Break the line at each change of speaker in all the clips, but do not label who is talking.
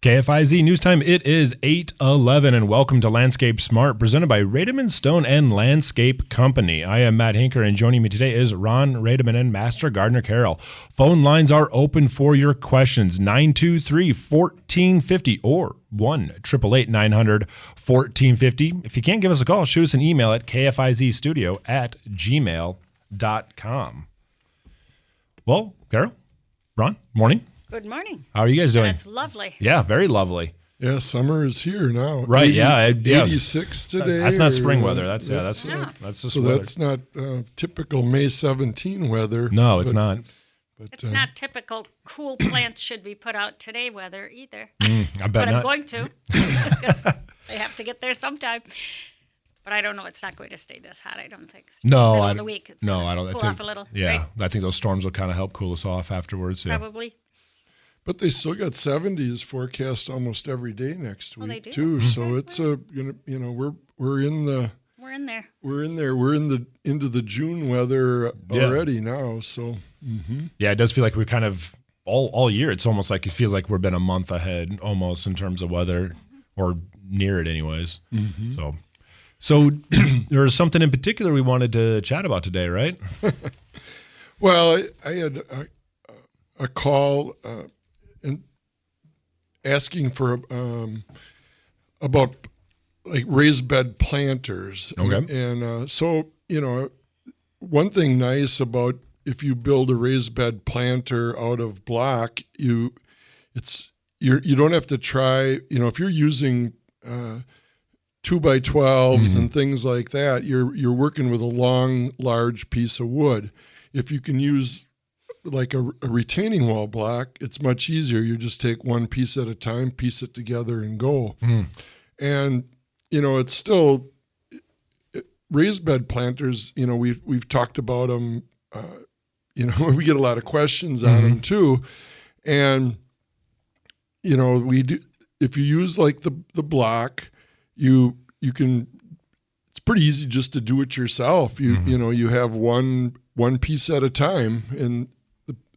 KFIZ News Time. It is 8:11, and welcome to Landscape Smart, presented by Rademann Stone and Landscape Company. I am Matt Hinker, and joining me today is Ron Rademann and Master Gardener Carol. Phone lines are open for your questions, 923-1450 or 1-888-900-1450. If you can't give us a call, shoot us an email at kfizstudio@gmail.com. Well, Carol, Ron, morning.
Good morning.
How are you guys doing?
It's lovely.
Yeah, very lovely.
Yeah, summer is here now.
Right,
86 today.
That's not spring weather. That's just
so
weather.
that's not typical May 17 weather.
No, it's not.
But,
it's not typical cool plants should be put out today weather either.
I bet
but
not.
I'm going to because I have to get there sometime. But I don't know. It's not going to stay this hot, I don't think.
No,
I don't. The week, it's
I don't.
Cool
I think,
off a little.
Yeah,
right?
I think those storms will kind of help cool us off afterwards. Yeah.
Probably.
But they still got 70s forecast almost every day next week
they do?
too. So it's we're in the
We're in there.
We're into the June weather already now. So
yeah, it does feel like we're kind of all year. It's almost like it feels like we've been a month ahead almost in terms of weather, or near it anyways. So there's something in particular we wanted to chat about today, right?
Well, I had a call and asking for about like raised bed planters.
Okay.
And so, one thing nice about if you build a raised bed planter out of block, you don't have to try, if you're using 2x12s and things like that, you're working with a long, large piece of wood. If you can use like a retaining wall block, it's much easier. You just take one piece at a time, piece it together, and go. And it's still raised bed planters. We've talked about them. We get a lot of questions on them too, and we do. If you use like the block, you can. It's pretty easy just to do it yourself. You have one piece at a time, and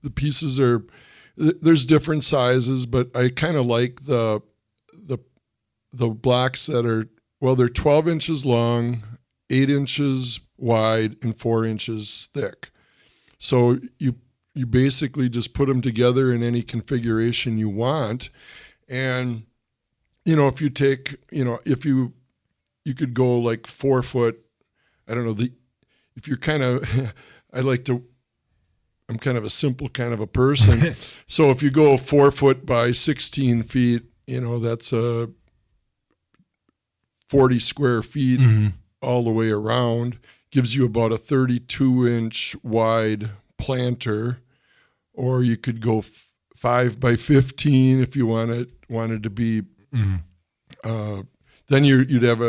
the pieces there's different sizes, but I kind of like the blocks that are, they're 12 inches long, 8 inches wide, and 4 inches thick. So you basically just put them together in any configuration you want. And, if you take, if you could go like 4 foot, I don't know, if you're kind of, I'm kind of a simple kind of a person. So if you go 4 foot by 16 feet, that's a 40 square feet all the way around, gives you about a 32-inch wide planter. Or you could go 5 by 15 if you wanted to be. Then you'd have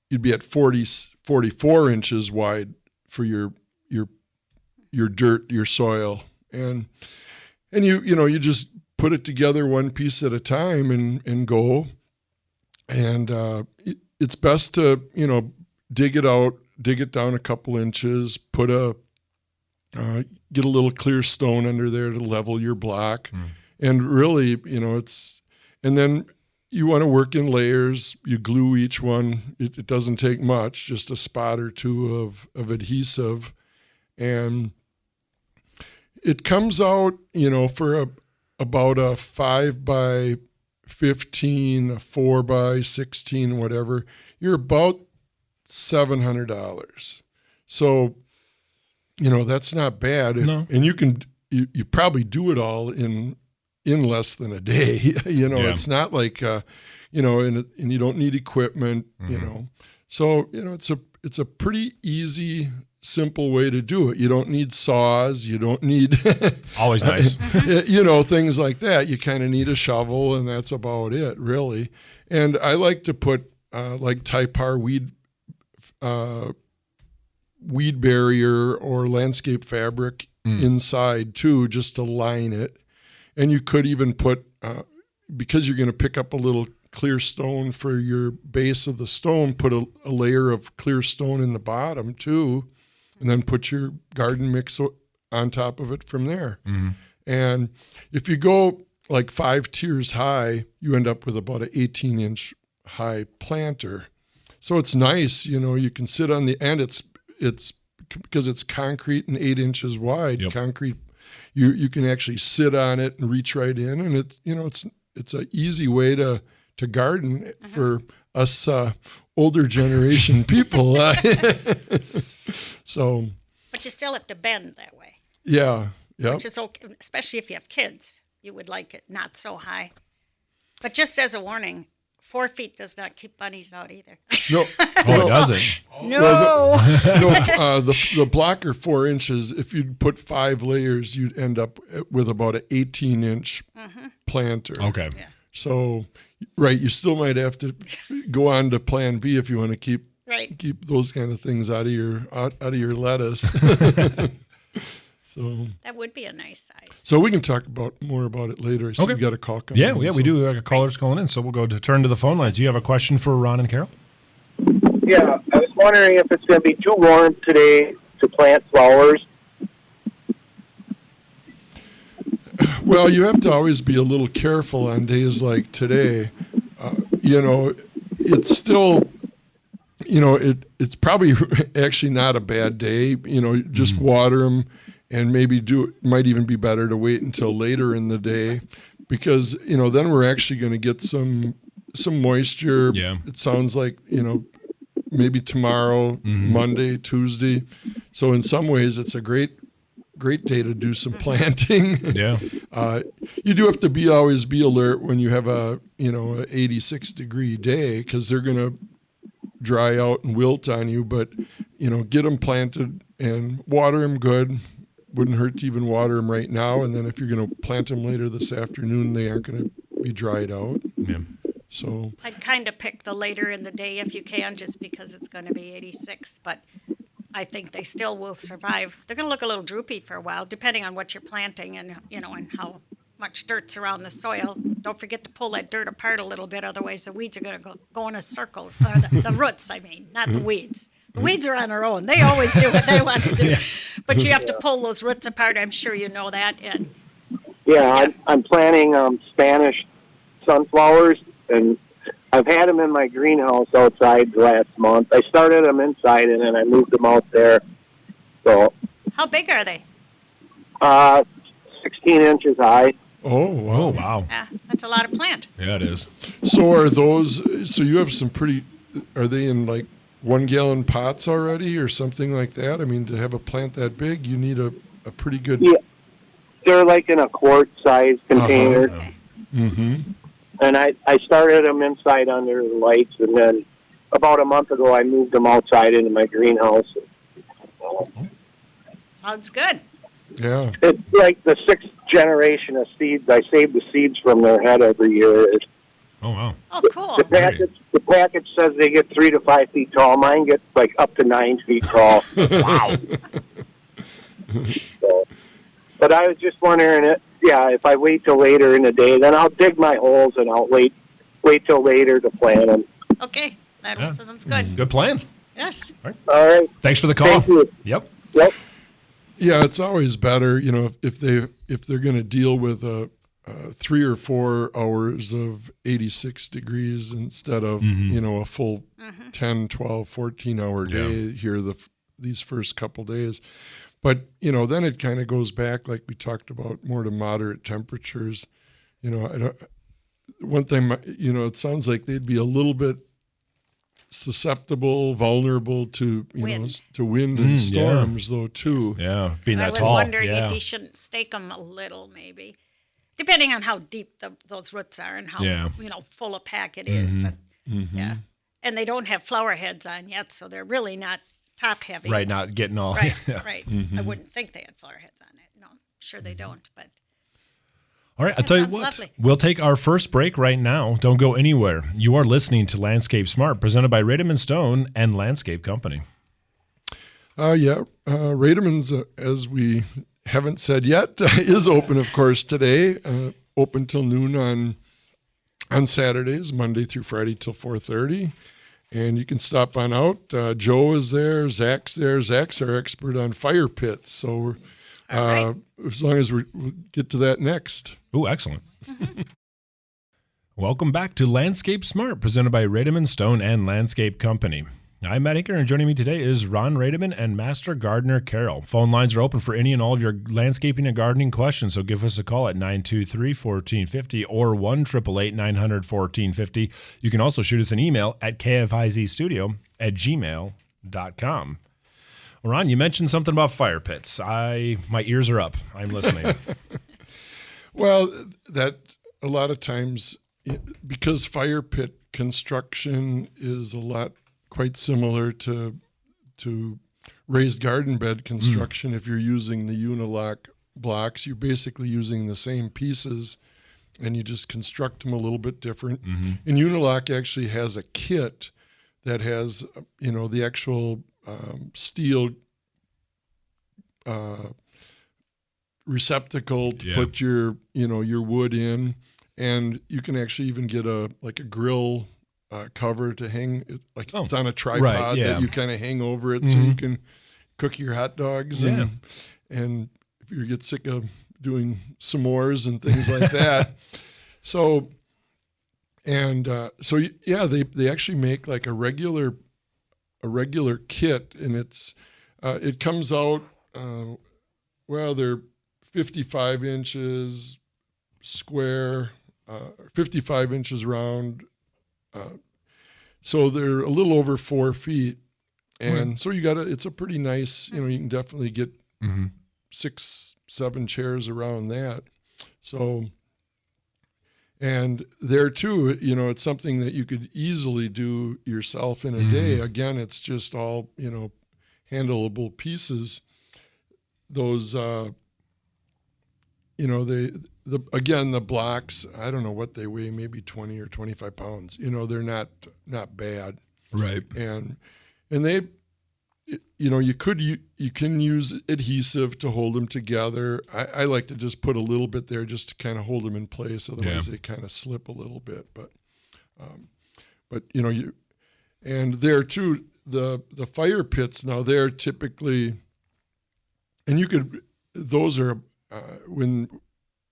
you'd be at 44 inches wide for your dirt, your soil, and you just put it together one piece at a time and go. And it's best to dig it down a couple inches, get a little clear stone under there to level your block, and really and then you want to work in layers. You glue each one. It doesn't take much, just a spot or two of adhesive, and it comes out, for about a 5 by 15, a 4 by 16, whatever. You're about $700. So, that's not bad.
No.
And you probably do it all in less than a day. It's not like, and you don't need equipment, So, it's a pretty easy, simple way to do it. You don't need saws. You don't need
always nice.
Things like that. You kind of need a shovel, and that's about it, really. And I like to put like Typar weed barrier or landscape fabric inside too, just to line it. And you could even put, because you're going to pick up a little clear stone for your base of the stone, put a layer of clear stone in the bottom too, and then put your garden mix on top of it from there. And if you go like 5 tiers high, you end up with about an 18-inch high planter. So it's nice, you can sit on the end. It's because it's concrete and 8 inches wide.
Yep.
Concrete, you can actually sit on it and reach right in, and it's an easy way to garden for us older generation people. So,
But you still have to bend that way,
yeah,
which is okay, especially if you have kids. You would like it not so high. But just as a warning, 4 feet does not keep bunnies out either.
no,
Oh, it doesn't.
No.
no, the blocker 4 inches. If you'd put 5 layers, you'd end up with about an 18-inch planter.
Okay.
Yeah.
So, right, you still might have to go on to Plan B if you want to keep those kind of things out of your lettuce. So
That would be a nice size.
So we can talk more about it later. So we got a call coming.
Yeah,
in,
we
so.
do. We got callers calling in, so we'll go to turn to the phone lines. Do you have a question for Ron and Carol?
Yeah, I was wondering if it's going to be too warm today to plant flowers.
Well, you have to always be a little careful on days like today. It's still, it's probably actually not a bad day. Just water them, and maybe might even be better to wait until later in the day, because then we're actually going to get some moisture.
Yeah.
It sounds like maybe tomorrow, Monday, Tuesday. So in some ways, it's a great day to do some planting.
Yeah.
You do have to always be alert when you have a 86-degree day, because they're going to dry out and wilt on you. But get them planted and water them good. Wouldn't hurt to even water them right now. And then if you're going to plant them later this afternoon, they aren't going to be dried out.
Yeah.
So
I'd kind of pick the later in the day if you can, just because it's going to be 86. But I think they still will survive. They're going to look a little droopy for a while, depending on what you're planting and and how much dirt's around the soil. Don't forget to pull that dirt apart a little bit, otherwise the weeds are going to go in a circle. Or the roots, I mean, not the weeds. The weeds are on their own. They always do what they want to do. Yeah. But you have to pull those roots apart. I'm sure you know that. And
I'm planting Spanish sunflowers, and I've had them in my greenhouse outside last month. I started them inside, and then I moved them out there. So,
how big are they?
16 inches high.
Oh, wow.
Wow.
Yeah, that's a lot of plant.
Yeah, it is.
So are those? So you have some pretty? Are they in like 1-gallon pots already, or something like that? I mean, to have a plant that big, you need a pretty good.
Yeah, they're like in a quart-sized container.
Uh-huh.
Mm-hmm.
And I started them inside under the lights, and then about a month ago I moved them outside into my greenhouse.
Sounds good.
Yeah.
It's like the 6th generation of seeds. I save the seeds from their head every year.
Oh, wow.
Oh, cool.
The package says they get 3 to 5 feet tall. Mine get like up to 9 feet tall.
Wow.
But I was just wondering, if I wait till later in the day, then I'll dig my holes and I'll wait till later to plant them.
Okay, that sounds good.
Good plan.
Yes.
All right.
Thanks for the call.
Thank you.
Yep.
Yeah, it's always better, if they're going to deal with 3 or 4 hours of 86 degrees instead of a full 10, 12, 14-hour day here these first couple days. But then it kind of goes back, like we talked about, more to moderate temperatures. One thing, it sounds like they'd be a little bit susceptible, vulnerable to
Wind.
To wind and storms, though, too.
Yeah, being that
I was
tall.
wondering if you shouldn't stake them a little, maybe, depending on how deep those roots are and how full a pack it is. But yeah, and they don't have flower heads on yet, so they're really not top heavy.
Right, not getting all.
Right,
Yeah.
right. I wouldn't think they had flower heads on it. No, I'm sure they don't. But
All right, I'll tell you
sounds
what.
lovely.
We'll take our first break right now. Don't go anywhere. You are listening to Landscape Smart, presented by Rademann Stone and Landscape Company.
Rademann's, as we haven't said yet, is open, of course, today. Open till noon on Saturdays, Monday through Friday till 4:30. And you can stop on out. Joe is there. Zach's there. Zach's our expert on fire pits. So as long as we'll get to that next.
Oh, excellent. Welcome back to Landscape Smart, presented by Rademann Stone and Landscape Company. I'm Matt Inker, and joining me today is Ron Rademann and Master Gardener Carol. Phone lines are open for any and all of your landscaping and gardening questions, so give us a call at 923-1450 or 1-888-900-1450. You can also shoot us an email at kfizstudio@gmail.com. Well, Ron, you mentioned something about fire pits. My ears are up. I'm listening.
Well, that a lot of times, because fire pit construction is quite similar to raised garden bed construction. If you're using the unilock blocks, you're basically using the same pieces, and you just construct them a little bit different. And Unilock actually has a kit that has, the actual steel receptacle to put your wood in, and you can actually even get a grill cover to hang, it's on a tripod that you kind of hang over it so you can cook your hot dogs and if you get sick of doing s'mores and things like that. They actually make like a regular kit, and it comes out they're 55 inches square, 55 inches round. So they're a little over 4 feet. And so it's a pretty nice, you can definitely get 6-7 chairs around that. So, and there too, it's something that you could easily do yourself in a day. Again, it's just all, handleable pieces. Those, the blocks, I don't know what they weigh, maybe 20 or 25 pounds. They're not bad.
Right.
And they, you can use adhesive to hold them together. I like to just put a little bit there just to kind of hold them in place. Otherwise they kind of slip a little bit. But and there too, the fire pits now, they're typically, and those are, when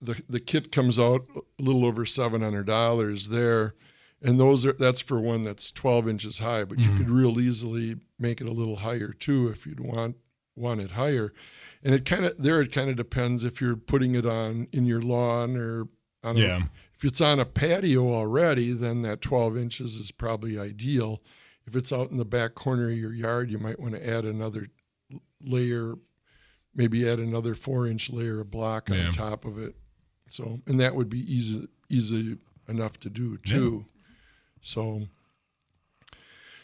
the kit comes out, a little over $700 there, and that's for one that's 12 inches high, but you could real easily make it a little higher too if you'd want it higher. And it kind of depends if you're putting it on in your lawn or if it's on a patio already, then that 12 inches is probably ideal. If it's out in the back corner of your yard, you might want to add another layer, maybe add another 4-inch layer of block on top of it. So, and that would be easy enough to do too. So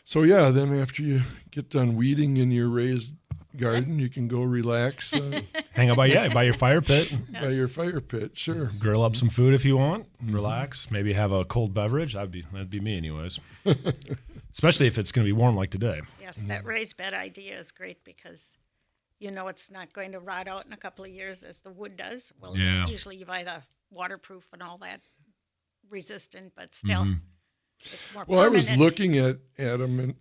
then after you get done weeding in your raised garden, you can go relax.
Hang out by your fire pit.
By your fire pit, sure.
Grill up some food if you want. Relax. Maybe have a cold beverage. That'd be me anyways. Especially if it's going to be warm like today.
Yes, that raised bed idea is great because it's not going to rot out in a couple of years as the wood does. Well, usually you buy the waterproof and all that resistant, but still it's more permanent.
Well, I was looking at them, and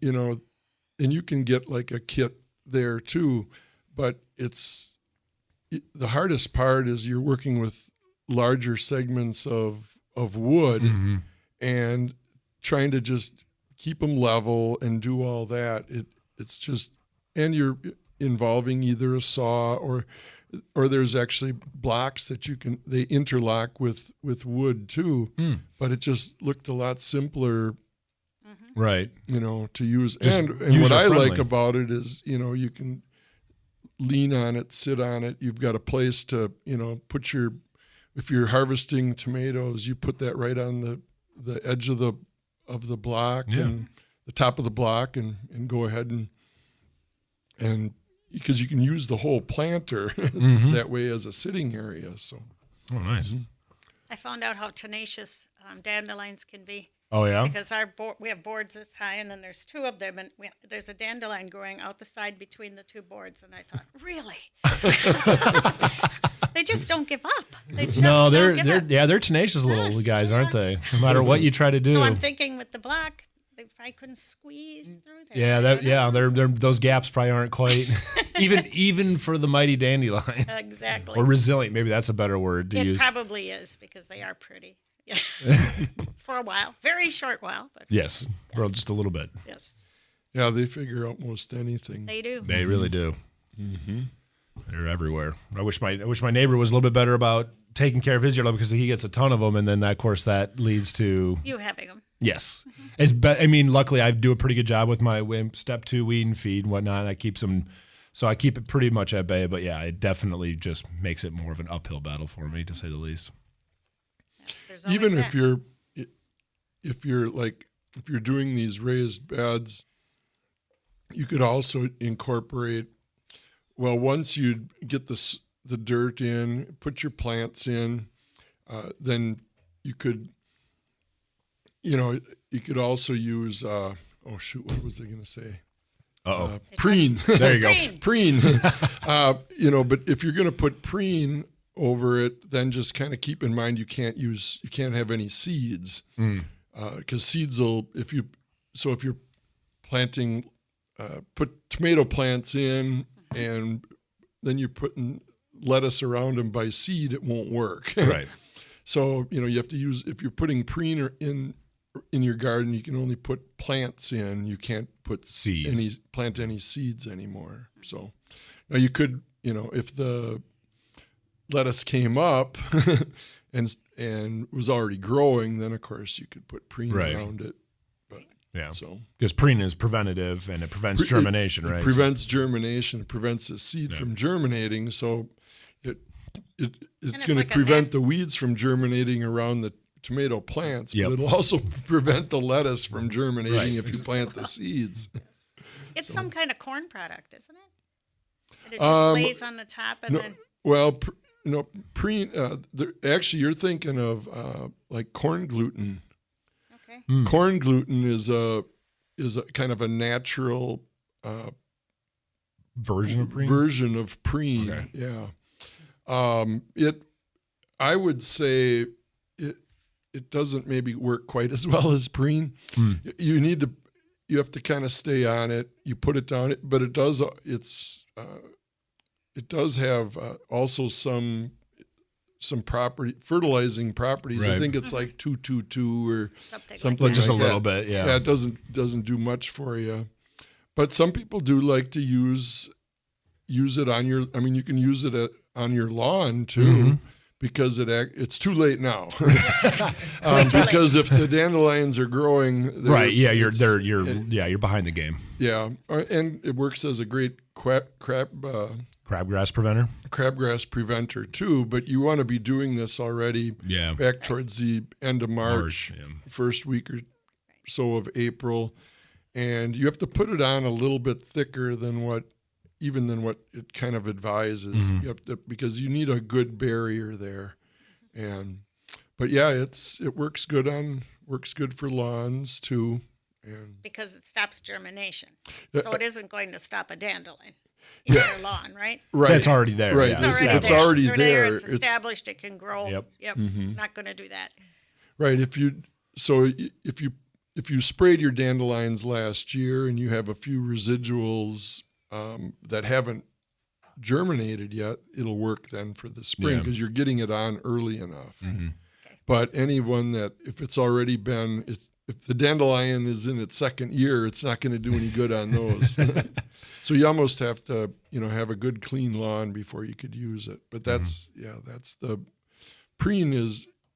and you can get like a kit there too, but the hardest part is you're working with larger segments of wood and trying to just keep them level and do all that. It's just, and you're involving either a saw or there's actually blocks that they interlock with wood too. But it just looked a lot simpler,
right?
To use.
Just
And what I like about it is, you can lean on it, sit on it. You've got a place to, put if you're harvesting tomatoes, you put that right on the edge of the block and the top of the block and go ahead and because you can use the whole planter that way as a sitting area. So,
oh, nice.
I found out how tenacious dandelions can be.
Oh yeah,
because we have boards this high, and then there's 2 of them, and there's a dandelion growing out the side between the 2 boards, and I thought, really? They just don't give up.
They're tenacious little guys, aren't they? No matter what you try to do.
So I'm thinking with the block, I couldn't squeeze through there.
Yeah, they're those gaps probably aren't quite even for the mighty dandelion.
Exactly.
Or resilient, maybe that's a better word to
It
use.
probably is because they are pretty. Yeah. For a while, very short while, but
Yes, well, just a little bit.
yes,
Yeah, they figure out most anything.
they do.
They really do. They're everywhere. I wish my neighbor was a little bit better about taking care of his yard because he gets a ton of them, and then of course that leads to
You having them.
yes. Luckily I do a pretty good job with my step 2 weed and feed and whatnot. And I keep it pretty much at bay. But yeah, it definitely just makes it more of an uphill battle for me, to say the least.
There's always
Even
that.
if you're doing these raised beds, you could also incorporate. Well, once you get the dirt in, put your plants in, then you could also use. What was I going to say? Preen.
There you go.
Preen.
Preen. But if you're going to put preen over it, then just kind of keep in mind you can't have any seeds, because seeds will if you're planting, put tomato plants in and then you're putting lettuce around them by seed, it won't work.
Right.
So you have to use, if you're putting preen in your garden, you can only put plants in. You can't put plant any seeds anymore. So now you could, if the lettuce came up and was already growing, then of course you could put preen around it. But
Yeah.
so
Because preen is preventative and it prevents germination, right?
It prevents germination. It prevents the seed from germinating. So it's
it's
going
like
to
a
prevent the weeds from germinating around the tomato plants,
Yep.
but it'll also prevent the lettuce from germinating if you plant the seeds.
It's some kind of corn product, isn't it? And it just lays on the top and then.
Well, preen. Actually, you're thinking of like corn gluten.
Okay.
Corn gluten is a kind of a natural
Version of preen?
version of preen.
Okay.
Yeah. I would say it doesn't maybe work quite as well as preen. You have to kind of stay on it. You put it down, but it does have also some fertilizing properties. I
Right.
think it's like 222 or something
like
Just
like
a little
that.
bit, yeah.
Yeah, it doesn't do much for you. But some people do like to use it on your. I mean, you can use it on your lawn too, because it's too late now. Because if the dandelions are growing,
Right. Yeah. You're behind the game.
yeah, and it works as a great crabgrass preventer too. But you want to be doing this already back towards the end of March, first week or so of April, and you have to put it on a little bit thicker than what it kind of advises. You have to, because you need a good barrier there, but yeah, it works good for lawns too, and
Because it stops germination. So it isn't going to stop a dandelion in your lawn, right?
right,
That's already there.
Right,
Yeah.
it's already
It's
there.
It's established. It can grow.
Yep.
It's not going to do that.
Right. If you sprayed your dandelions last year and you have a few residuals that haven't germinated yet, it'll work then for the spring because you're getting it on early enough.
Mm-hmm.
But anyone that if the dandelion is in its second year, it's not going to do any good on those. So you almost have to have a good clean lawn before you could use it. But that's the preen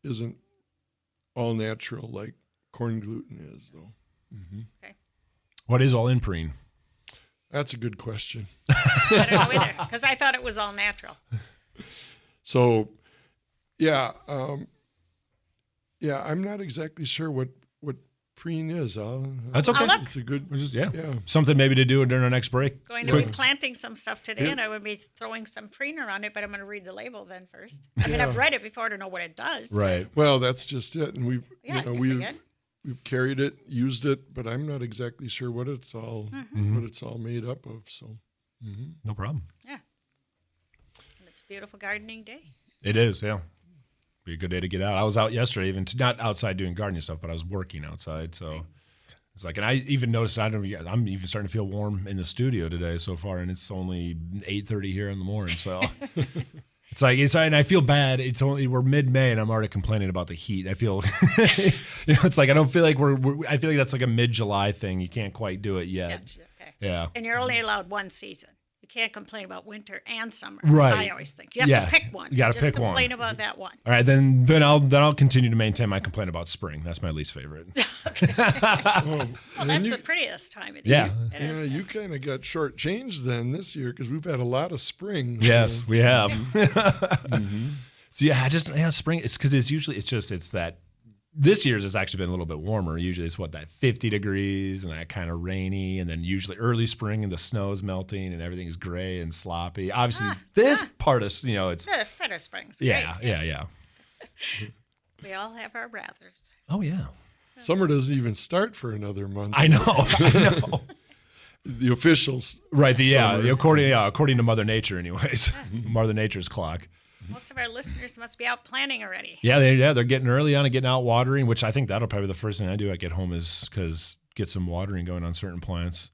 isn't all natural like corn gluten is though.
Okay.
What is all in preen?
That's a good question.
I don't know either because I thought it was all natural.
So, I'm not exactly sure what preen is.
That's okay.
I'll look.
It's a good,
Yeah. Something maybe to do during our next break.
Going to be planting some stuff today, and I would be throwing some preener on it, but I'm going to read the label then first. I mean, I've read it before to know what it does.
Right.
Well, that's just it, and we've
forget.
we've carried it, used it, but I'm not exactly sure what it's all made up of. So,
No problem.
Yeah. And it's a beautiful gardening day.
It is, yeah. Be a good day to get out. I was out yesterday, not outside doing gardening stuff, but I was working outside. So It's like, and I even noticed I'm even starting to feel warm in the studio today so far, and it's only 8:30 here in the morning. So and I feel bad. We're mid-May and I'm already complaining about the heat. I feel, it's like I don't feel like I feel like that's like a mid-July thing. You can't quite do it yet.
Yes, okay.
Yeah.
And you're only allowed one season. You can't complain about winter and summer.
Right.
I always think you have to pick one.
You got to pick one.
Just complain about that one.
All right, then I'll continue to maintain my complaint about spring. That's my least favorite.
Well, that's the prettiest time of the year. It
Yeah,
is.
you kind of got shortchanged then this year because we've had a lot of spring.
Yes, we have. So spring. It's because it's that. This year's has actually been a little bit warmer. Usually it's that 50 degrees and that kind of rainy, and then usually early spring and the snow's melting and everything's gray and sloppy. Obviously, this part of it's
This part of spring's
yeah,
great. Yes.
yeah.
We all have our rathers.
Oh yeah,
Summer doesn't even start for another month.
I know.
The officials,
Right.
Summer.
According to Mother Nature, anyways. Mother Nature's clock.
Most of our listeners must be out planning already.
Yeah, they're getting early on and getting out watering, which I think that'll probably be the first thing I do I get home is get some watering going on certain plants.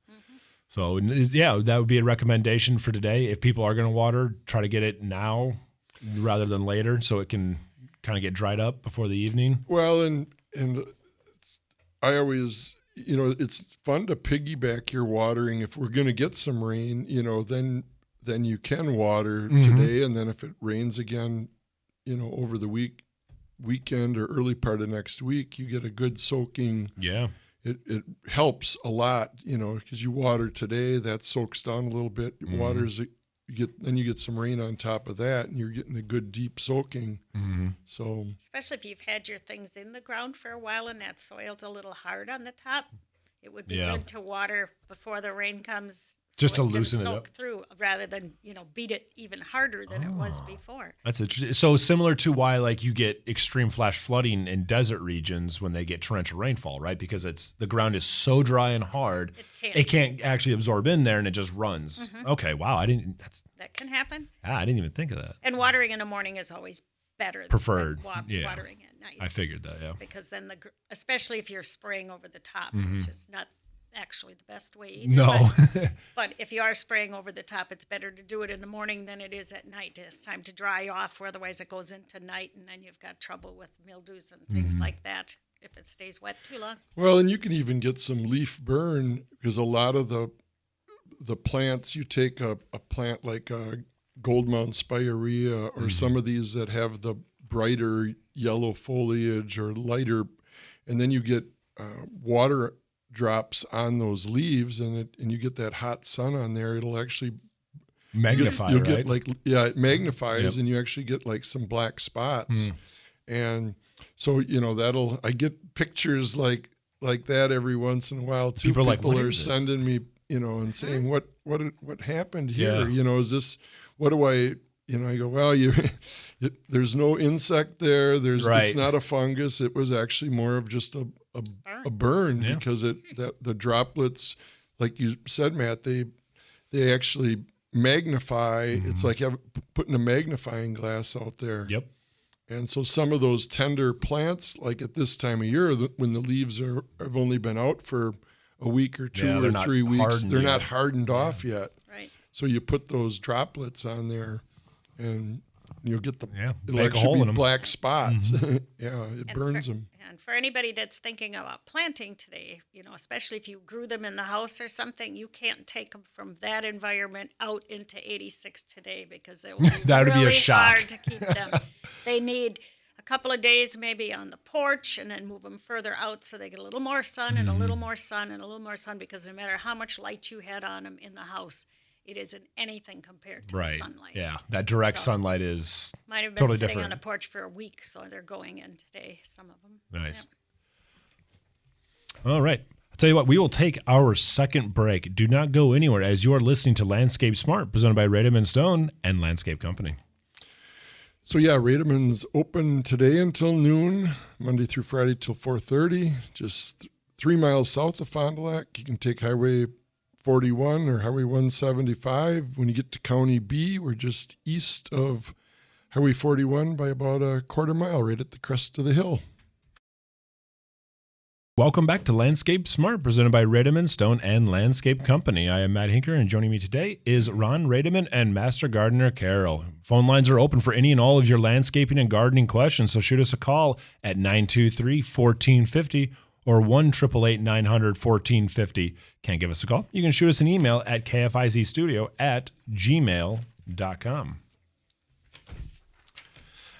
So that would be a recommendation for today. If people are going to water, try to get it now rather than later, so it can kind of get dried up before the evening.
Well, and I always, it's fun to piggyback your watering. If we're going to get some rain, then you can water today, and then if it rains again, over the weekend or early part of next week, you get a good soaking.
Yeah.
It helps a lot, because you water today, that soaks down a little bit. Waters then you get some rain on top of that, and you're getting a good deep soaking. So
Especially if you've had your things in the ground for a while and that soil's a little hard on the top, it would be good to water before the rain comes.
Just to
it can
loosen it
soak
up.
through rather than beat it even harder than it was before.
That's so similar to why you get extreme flash flooding in desert regions when they get torrential rainfall, right? Because the ground is so dry and hard, it can't actually absorb in there and it just runs. Okay, wow,
That can happen.
I didn't even think of that.
And watering in the morning is always better
Preferred,
than watering at night.
I figured that, yeah.
Because then especially if you're spraying over the top, which is not actually the best way either.
No.
But if you are spraying over the top, it's better to do it in the morning than it is at night. It's time to dry off, or otherwise it goes into night, and then you've got trouble with mildews and things like that if it stays wet too long.
well, and you can even get some leaf burn because a lot of the plants, you take a plant like a Gold Mound spirea or some of these that have the brighter yellow foliage or lighter, and then you get water drops on those leaves, and you get that hot sun on there. It'll actually
Magnify,
you'll
right?
get it magnifies,
Yep.
and you actually get some black spots. And so I get pictures like that every once in a while too.
People are like, "What
are
is this?"
sending me and saying what happened here.
Yeah.
Is this, what do I go, well, there's no insect there.
Right.
It's not a fungus. It was actually more of just a burn
Yeah.
because the droplets, like you said, Matt, they actually magnify. It's like putting a magnifying glass out there.
Yep.
And so some of those tender plants, like at this time of year, when the leaves have only been out for a week or 2
they're
or
not
3 weeks,
hardened
they're
yet.
not hardened off yet.
Right.
So you put those droplets on there, and you'll get
Yeah,
it'll
make a hole
actually
in
be
'em.
black spots. Yeah, it burns them.
And for anybody that's thinking about planting today, especially if you grew them in the house or something, you can't take them from that environment out into 86 today because it will be
That would be a
really
shock.
hard to keep them. They need a couple of days maybe on the porch and then move them further out so they get a little more sun and a little more sun and a little more sun, because no matter how much light you had on them in the house, it isn't anything compared to the
Right.
sunlight.
Yeah. That direct
So-
sunlight is
Might have been
totally
sitting
different.
on a porch for a week, so they're going in today, some of them.
Nice.
Yep.
All right. I'll tell you what, we will take our second break. Do not go anywhere as you are listening to Landscape Smart, presented by Rademann Stone and Landscape Company.
So yeah, Rademann's open today until noon, Monday through Friday till 4:30. Just 3 miles south of Fond du Lac. You can take Highway 41 or Highway 175. When you get to County B, we're just east of Highway 41 by about a quarter mile, right at the crest of the hill.
Welcome back to Landscape Smart, presented by Rademann Stone and Landscape Company. I am Matt Hinker, and joining me today is Ron Rademann and Master Gardener Carol. Phone lines are open for any and all of your landscaping and gardening questions, so shoot us a call at 923-1450 or 1-888-900-1450. Can't give us a call? You can shoot us an email at kfizstudio@gmail.com.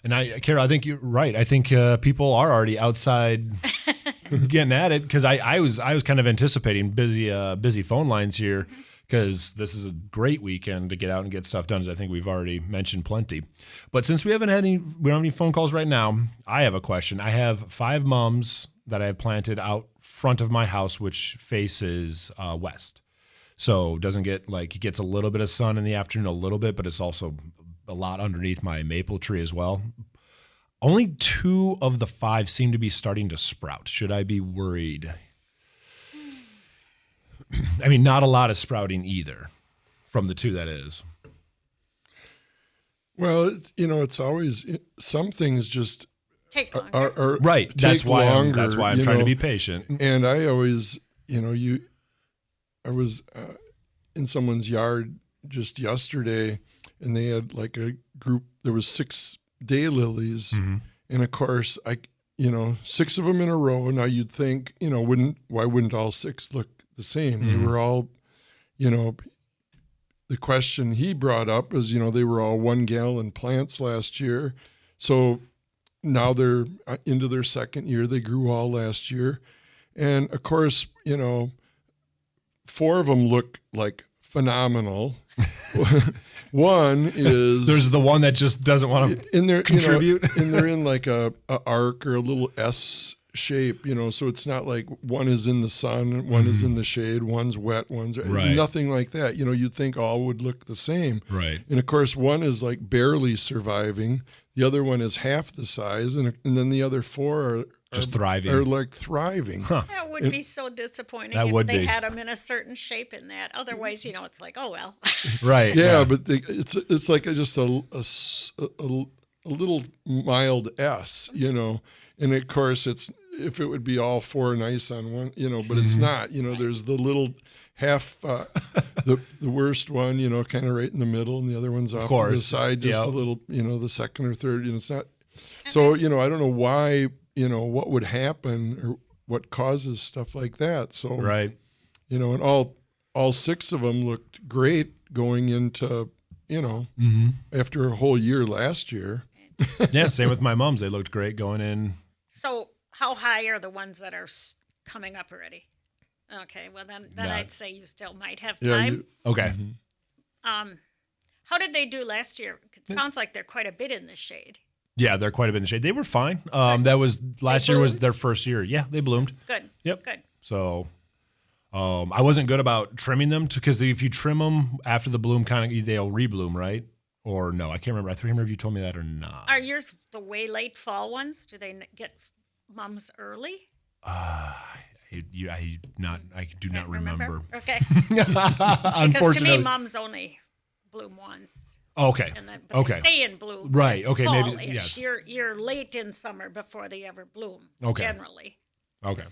And Carol, I think you're right. I think people are already outside getting at it, because I was kind of anticipating busy phone lines here, because this is a great weekend to get out and get stuff done, as I think we've already mentioned plenty. But since we don't have any phone calls right now, I have a question. I have 5 mums that I have planted out front of my house, which faces west. So it doesn't get it gets a little bit of sun in the afternoon, a little bit, but it's also a lot underneath my maple tree as well. Only 2 of the 5 seem to be starting to sprout. Should I be worried? I mean, not a lot of sprouting either from the 2 that is.
Well, it's always some things just
Take longer.
are
Right.
Take longer.
That's why I'm trying to be patient.
And I always, I was in someone's yard just yesterday, and they had like a group. There was 6 daylilies, and of course, 6 of them in a row. Now you'd think, why wouldn't all 6 look the same? They were all, the question he brought up is, they were all 1-gallon plants last year. So now they're into their second year. They grew all last year. And of course, 4 of them look like phenomenal. One is
There's the one that just doesn't want to contribute.
And they're in like a arc or a little S shape, so it's not like one is in the sun, one is in the shade, one's wet, one's
Right.
nothing like that. You'd think all would look the same.
Right.
And of course, one is like barely surviving. The other one is half the size, and then the other 4 are
Just thriving.
Are like thriving.
Huh.
That would be so disappointing
That
if
would
they
be.
had them in a certain shape in that. Otherwise, it's like, oh, well.
Right.
Yeah, but it's like just a little mild S, and of course if it would be all 4 nice on one, but it's not. There's the little half, the worst one, kind of right in the middle, and the other one's off to the side, just a little, the second or third. It's not. So I don't know why. What would happen or what causes stuff like that. So,
Right.
And all 6 of them looked great going into, after a whole year last year.
Yeah, same with my mums. They looked great going in.
So how high are the ones that are coming up already? Okay, well, then I'd say you still might have time.
Okay.
How did they do last year? It sounds like they're quite a bit in the shade.
Yeah, they're quite a bit in the shade. They were fine. That was last year was
bloomed?
their first year. Yeah, they bloomed.
Good.
Yep.
Good.
So, I wasn't good about trimming them because if you trim them after the bloom, they'll rebloom, right? Or no, I can't remember. I can't remember if you told me that or not.
Are yours the way late fall ones? Do they get mums early?
I do not remember.
Okay. Because to
Unfortunately.
me, mums only bloom once.
Okay.
And then, but
Okay.
they stay in bloom.
Right,
It's
okay, maybe-
fall-ish.
yes.
You're late in summer before they ever bloom.
Okay.
Generally.
Okay.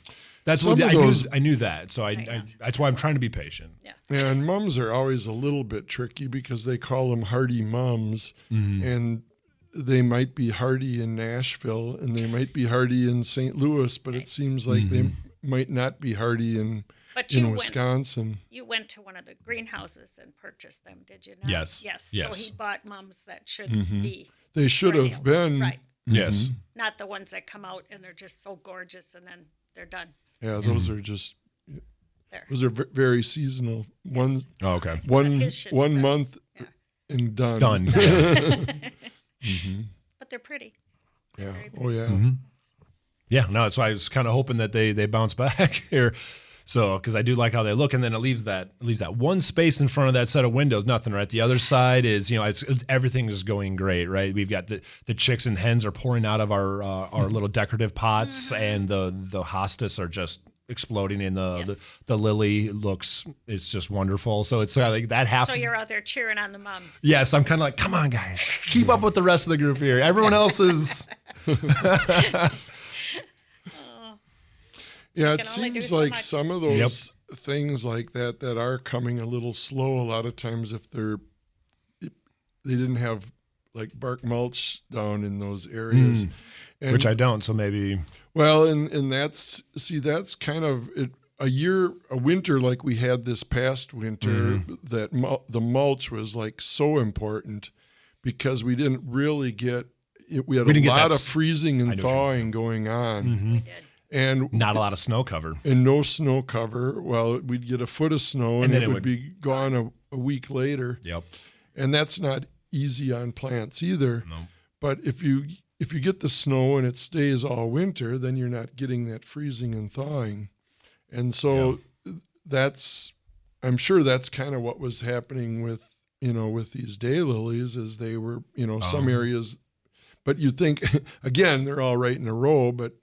That's
Some
what
of
I knew.
those-
I knew that. So
Yeah.
that's why I'm trying to be patient.
Yeah.
And mums are always a little bit tricky because they call them hardy mums, and they might be hardy in Nashville and they might be hardy in St. Louis, but it seems like they might not be hardy in Wisconsin.
You went to one of the greenhouses and purchased them, did you not?
Yes.
Yes.
Yes.
So he bought mums that should be
They should have
perennials.
been.
Right.
Yes.
Not the ones that come out and they're just so gorgeous and then they're done.
Yeah, those are just.
There.
Those are very seasonal.
Yes.
Oh, okay.
his should be
One
done.
month
Yeah.
and done.
Done.
But they're pretty.
Yeah.
Very
Oh yeah.
Yeah, no, so I was kind of hoping that they bounce back here. So, because I do like how they look, and then it leaves that one space in front of that set of windows, nothing, right? The other side is, everything is going great, right? We've got the chicks and hens are pouring out of our little decorative pots, and the hostas are just exploding, and the lily it's just wonderful. So it's like that half.
So you're out there cheering on the mums.
Yes, I'm kind of like, come on, guys, keep up with the rest of the group here. Everyone else is.
Yeah,
You
it
can only do
seems
so
like
much.
some of those things like that are coming a little slow. A lot of times, if they didn't have like bark mulch down in those areas, and,
Which I don't, so maybe.
well, and that's kind of it. A winter like we had this past winter, that the mulch was like so important because we didn't really get. We had a lot of freezing and thawing going on.
We did.
And
Not a lot of snow cover.
and no snow cover. Well, we'd get a foot of snow, and
then
it would be gone a week later.
Yep.
And that's not easy on plants either.
No.
But if you get the snow and it stays all winter, then you're not getting that freezing and thawing. And so I'm sure that's kind of what was happening with these daylilies, is they were, some areas, but you think, again, they're all right in a row, but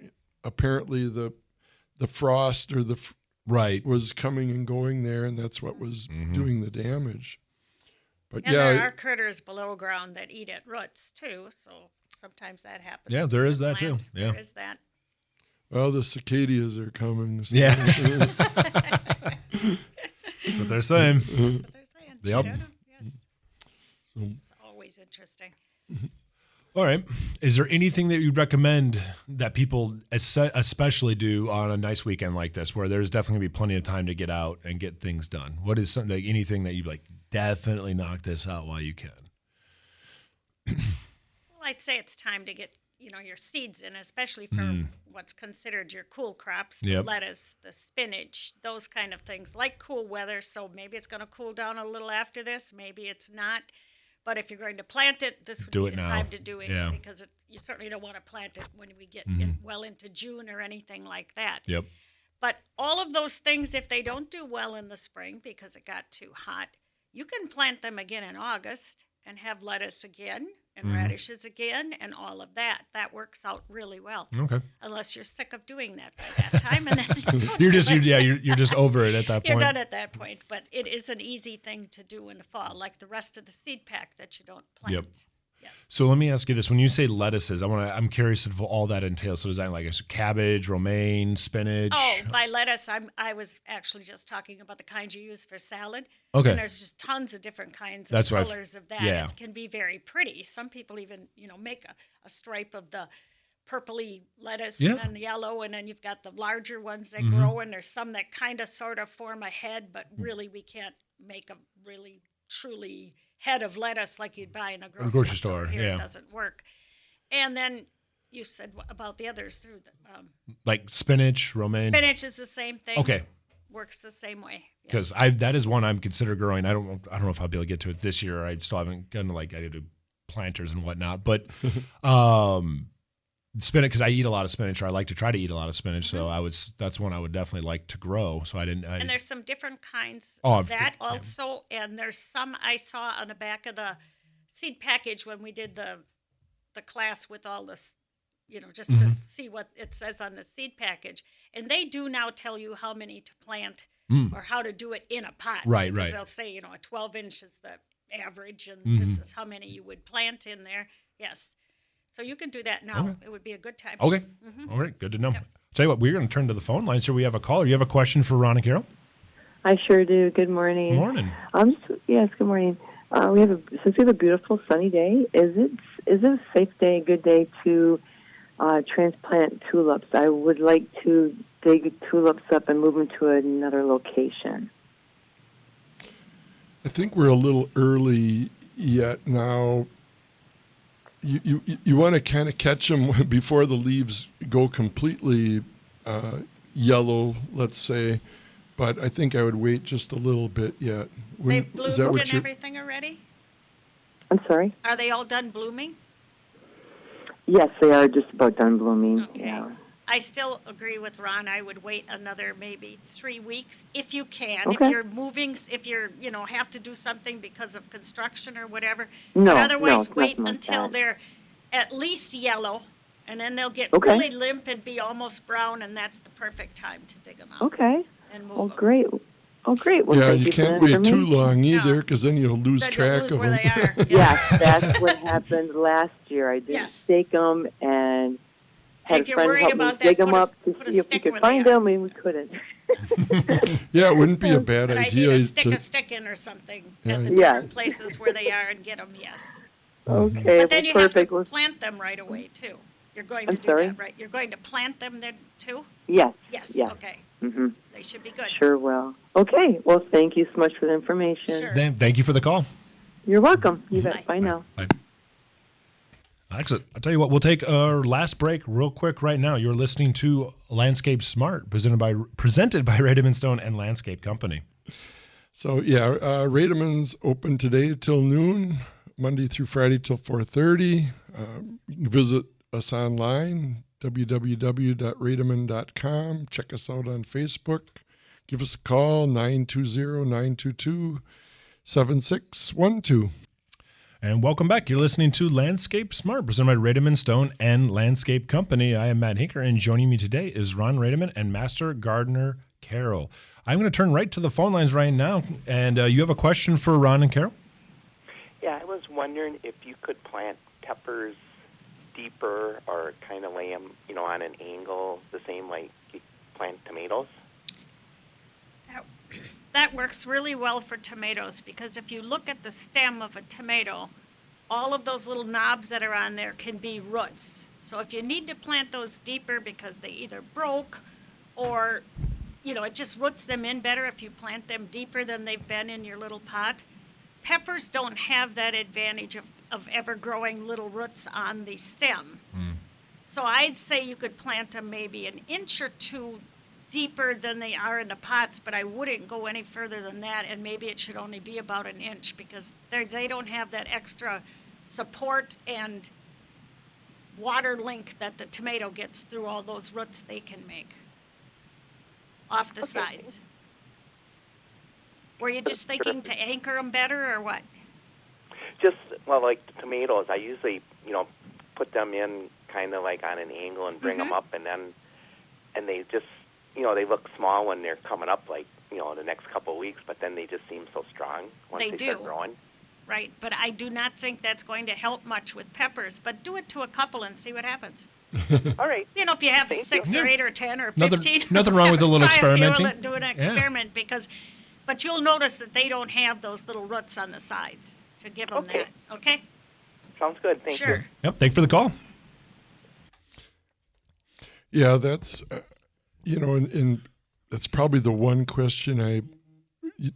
apparently the frost or
Right.
was coming and going there, and that's what was doing the damage. But
And there are critters below ground that eat at roots too, so sometimes that happens.
Yeah, there is
to the
that too.
plant.
Yeah.
There is that.
well, the cicadas are coming. So
Yeah. That's what they're saying.
That's what they're saying.
Yep.
I don't know. Yes.
So-
It's always interesting.
All right. Is there anything that you'd recommend that people especially do on a nice weekend like this, where there's definitely going to be plenty of time to get out and get things done? What is something, like anything that you'd like, definitely knock this out while you can?
Well, I'd say it's time to get your seeds in, especially for what's considered your cool crops, the
Yep.
lettuce, the spinach, those kind of things, like cool weather. So maybe it's going to cool down a little after this. Maybe it's not. But if you're going to plant it, this would
Do
be
it
the
now.
time to do it,
Yeah.
because you certainly don't want to plant it when we get well into June or anything like that.
Yep.
But all of those things, if they don't do well in the spring because it got too hot, you can plant them again in August and have lettuce again and radishes again and all of that. That works out really well.
Okay.
Unless you're sick of doing that by that time, and then you don't
You're
do
just,
it.
you're just over it at that
You're
point.
done at that point. But it is an easy thing to do in the fall, like the rest of the seed pack that you don't plant.
Yep.
Yes.
So let me ask you this: when you say lettuces, I'm curious of all that entails. So is that like cabbage, romaine, spinach?
Oh, by lettuce, I was actually just talking about the kinds you use for salad.
Okay.
And there's just tons of different kinds
That's
of
what
colors of that.
yeah.
It can be very pretty. Some people even, make a stripe of the purpley lettuce
Yeah.
and then yellow, and then you've got the larger ones that grow, and there's some that kind of sort of form a head, but really we can't make a really truly head of lettuce like you'd buy in a grocery store. Here
yeah.
it doesn't work. And then you said about the others too.
Like spinach, romaine.
Spinach is the same thing.
Okay.
Works the same way.
Because that is one I'm consider growing. I don't know if I'll be able to get to it this year. I still haven't gotten to I do planters and whatnot. But spinach, because I eat a lot of spinach, or I like to try to eat a lot of spinach. So that's one I would definitely like to grow. So
And there's some different kinds
Oh,
of that also. And there's some I saw on the back of the seed package when we did the class with all this, just to see what it says on the seed package. And they do now tell you how many to plant or how to do it in a pot.
Right,
because
right.
they'll say, a 12-inch is the average, and this is how many you would plant in there. Yes. So you can do that now.
Okay.
It would be a good time.
Okay. All right. Good to know. Tell you what, we're going to turn to the phone lines here. We have a caller. You have a question for Ron and Carol?
I sure do. Good morning.
Morning.
Yes, good morning. Since we have a beautiful sunny day, is it a safe day, good day to transplant tulips? I would like to dig tulips up and move them to another location.
I think we're a little early yet now. You want to kind of catch them before the leaves go completely yellow, let's say. But I think I would wait just a little bit yet.
They've bloomed and everything already?
I'm sorry?
Are they all done blooming?
Yes, they are just about done blooming.
Okay.
Yeah.
I still agree with Ron. I would wait another maybe 3 weeks if you can.
Okay.
If you're moving, if you're, have to do something because of construction or whatever.
No,
But otherwise,
no,
wait
nothing like
until
that.
they're at least yellow, and then they'll get
Okay.
really limp and be almost brown, and that's the perfect time to dig them out
Okay.
and move
Oh,
them.
great. Oh, great. Well,
Yeah,
thank
you
for
can't
the
wait too
information.
long either,
No.
because then you'll lose
Then you'll
track
lose
of
where
them.
they are.
Yes, that's what happened last year. I didn't
Yes.
stake them, and had
If
a
you're
friend
worried
help me
about that,
dig them
put a-
up to
put a
see if we
stick
could
where they
find
are.
them, and we couldn't.
Yeah, it wouldn't be a bad
Good
idea
idea to stick
to.
a stick in or something
Yeah.
at the
Yeah.
different places where they are and get them, yes.
Okay,
But then
well,
you
perfect.
have to
Well,
plant them right away, too. You're going to
I'm
do
sorry?
that, right? You're going to plant them then, too?
yes.
Yes,
Yes.
okay.
Mm-hmm.
They should be good.
Sure will. Okay. Well, thank you so much for the information.
Sure.
Thank you for the call.
You're welcome. You
Bye.
bet. Bye now.
Bye. Excellent. I'll tell you what, we'll take our last break real quick right now. You're listening to Landscape Smart, presented by Rademann Stone and Landscape Company.
So yeah, Rademann's open today till noon, Monday through Friday till 4:30. You can visit us online, www.rademann.com. Check us out on Facebook. Give us a call, 920-922-7612.
And welcome back. You're listening to Landscape Smart, presented by Rademann Stone and Landscape Company. I am Matt Hinker, and joining me today is Ron Rademann and Master Gardener Carol. I'm going to turn right to the phone lines right now, and you have a question for Ron and Carol?
Yeah, I was wondering if you could plant peppers deeper or kind of lay them, on an angle, the same like you plant tomatoes.
That works really well for tomatoes because if you look at the stem of a tomato, all of those little knobs that are on there can be roots. So if you need to plant those deeper because they either broke or, it just roots them in better if you plant them deeper than they've been in your little pot. Peppers don't have that advantage of ever growing little roots on the stem. So I'd say you could plant them maybe an inch or two deeper than they are in the pots, but I wouldn't go any further than that, and maybe it should only be about an inch because they don't have that extra support and water link that the tomato gets through all those roots they can make off the sides. Were you just thinking to anchor them better or what?
Just, like the tomatoes, I usually, put them in kind of like on an angle and bring them up, and they just, they look small when they're coming up, like, the next couple of weeks, but then they just seem so strong once they start growing.
Right, but I do not think that's going to help much with peppers, but do it to a couple and see what happens.
All right.
If you have 6 or 8 or 10 or 15.
Nothing wrong with a little
try
experimenting.
Do an experiment but you'll notice that they don't have those little roots on the sides to give them that, okay?
Sounds good. Thank you.
Sure.
Yep, thank you for the call.
Yeah, that's, and that's probably the one question I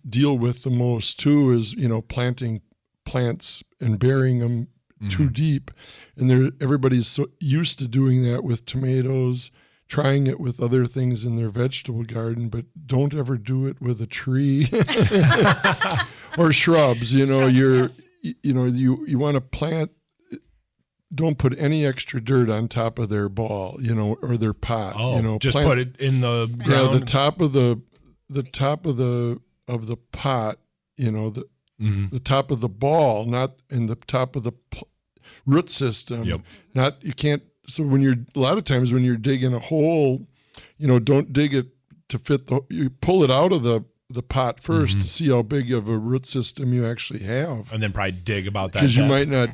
deal with the most too is, planting plants and burying them too deep. And everybody's so used to doing that with tomatoes, trying it with other things in their vegetable garden, but don't ever do it with a tree or shrubs.
Yes.
You want to plant. Don't put any extra dirt on top of their ball, or their pot.
Just put it in the ground.
Yeah, the top of the pot, the top of the ball, not in the top of the root system.
Yep.
You can't. So a lot of times when you're digging a hole, don't dig it to fit you pull it out of the pot first to see how big of a root system you actually have.
And then probably dig about that.
Because you
depth.
might not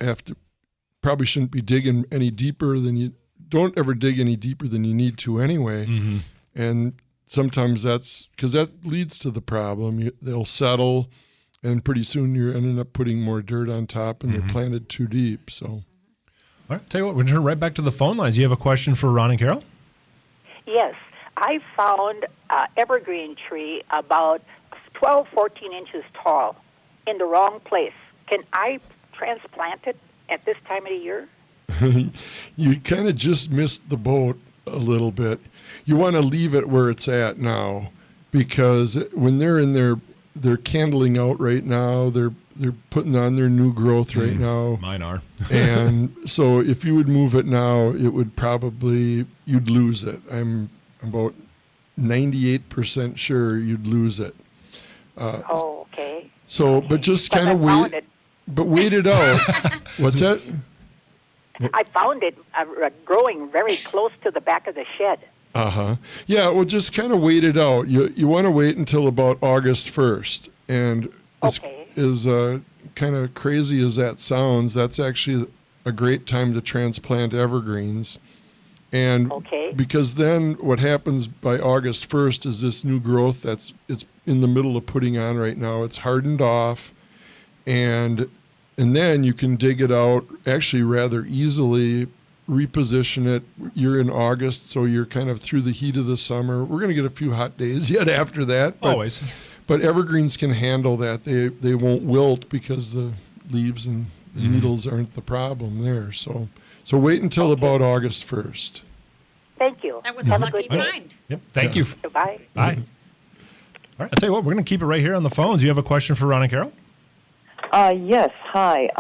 have to, probably shouldn't be digging any deeper than you, don't ever dig any deeper than you need to anyway. And sometimes that's, because that leads to the problem. They'll settle, and pretty soon you're ending up putting more dirt on top, and they're planted too deep. So,
All right, tell you what, we'll turn right back to the phone lines. You have a question for Ron and Carol?
Yes, I found an evergreen tree about 12, 14 inches tall in the wrong place. Can I transplant it at this time of the year?
you kind of just missed the boat a little bit. You want to leave it where it's at now, because when they're in they're candling out right now. They're putting on their new growth right now.
Mine are.
And so if you would move it now, it would you'd lose it. I'm about 98% sure you'd lose it.
Okay.
So, but just kind of
found
wait.
it.
But wait it out. What's that?
I found it growing very close to the back of the shed.
Yeah, well, just kind of wait it out. You want to wait until about August 1st. And as kind of crazy as that sounds, that's actually a great time to transplant evergreens. And
Okay.
because then what happens by August 1st is this new growth it's in the middle of putting on right now. It's hardened off, and then you can dig it out actually rather easily, reposition it. You're in August, so you're kind of through the heat of the summer. We're going to get a few hot days yet after that. But,
Always.
But evergreens can handle that. They won't wilt because the leaves and the needles aren't the problem there. So wait until about August 1st.
Thank you.
That was a
Have a
lucky
good day.
find.
Yep. Thank you.
Goodbye.
Bye. All right. I'll tell you what, we're going to keep it right here on the phones. You have a question for Ron and Carol?
Yes, hi.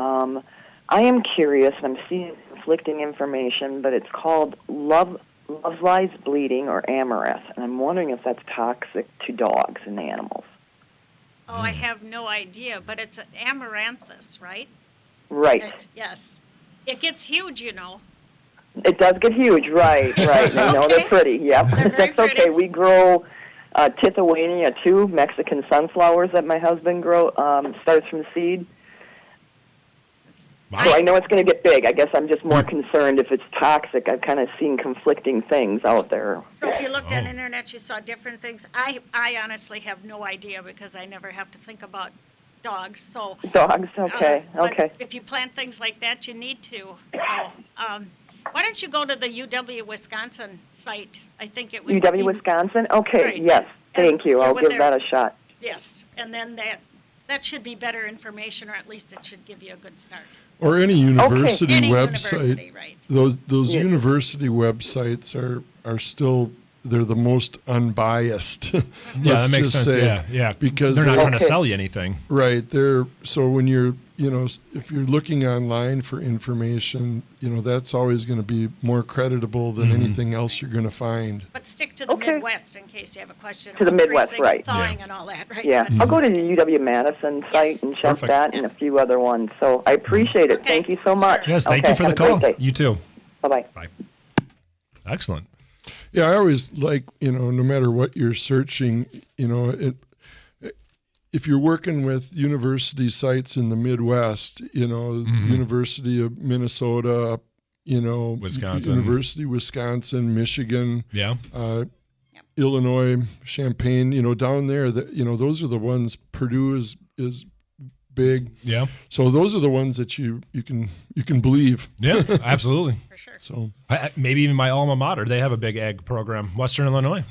I am curious, and I'm seeing conflicting information, but it's called Love Lies Bleeding or Amaranth, and I'm wondering if that's toxic to dogs and animals.
Oh, I have no idea, but it's an amaranthus, right?
Right.
Yes. It gets huge, you know.
It does get huge, right. And I know
Okay.
they're pretty, yep.
They're very
That's okay.
pretty.
We grow Tithuania too, Mexican sunflowers that my husband starts from seed.
Wow.
So I know it's going to get big. I guess I'm just more concerned if it's toxic. I've kind of seen conflicting things out there.
So if you looked
Oh.
on internet, you saw different things. I honestly have no idea because I never have to think about dogs. So
Dogs, okay,
but
okay.
if you plant things like that, you need to. So why don't you go to the UW Wisconsin site? I think it would
UW
be,
Wisconsin? Okay,
Right.
yes.
And
Thank you.
yeah,
I'll
with
give
their-
that a shot.
Yes, and then that should be better information, or at least it should give you a good start.
Or any university
Any
website.
university, right?
Those
Yeah.
university websites are still, they're the most unbiased.
Yeah,
Let's
that makes
just
sense.
say.
Yeah.
Because
they're not trying to
Okay.
sell you anything.
Right. So when you're, if you're looking online for information, that's always going to be more creditable than anything else you're going to find.
But stick to the
Okay.
Midwest in case you have a question.
To the
about
Midwest,
freezing,
right.
Thawing
Yeah.
and all that, right?
Yeah, I'll go to the UW Madison site
Yes.
and check
Perfect.
that and
Yes.
a few other ones. So I appreciate it.
Okay.
Thank you so much.
Yes, thank
Okay,
you for the
have a
call.
great day.
You too.
Bye-bye.
Bye. Excellent.
Yeah, I always like, no matter what you're searching, if you're working with university sites in the Midwest, University of Minnesota,
Wisconsin.
University of Wisconsin, Michigan,
Yeah.
Illinois, Champaign, down there, those are the ones. Purdue is big.
Yeah.
So those are the ones that you can believe.
Yeah, absolutely.
For sure.
So
Maybe even my alma mater, they have a big ag program, Western Illinois.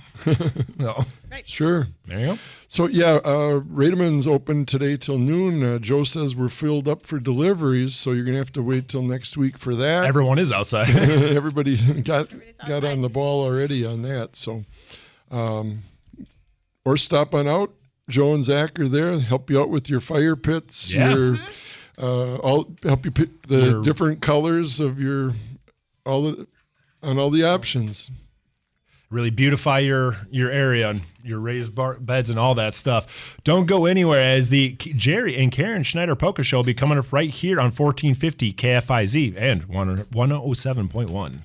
No.
sure.
There you go.
So yeah, Rademann's open today till noon. Joe says we're filled up for deliveries, so you're gonna have to wait till next week for that.
Everyone is outside.
Everybody got
outside.
on the ball already on that. So, or stop on out. Joe and Zach are there. Help you out with your fire pits.
Yeah.
Help you pick the
Your-
different colors of all the options.
Really beautify your area and your raised beds and all that stuff. Don't go anywhere, as the Jerry and Karen Schneider Polka Show will be coming up right here on 1450 KFIZ and 107.1.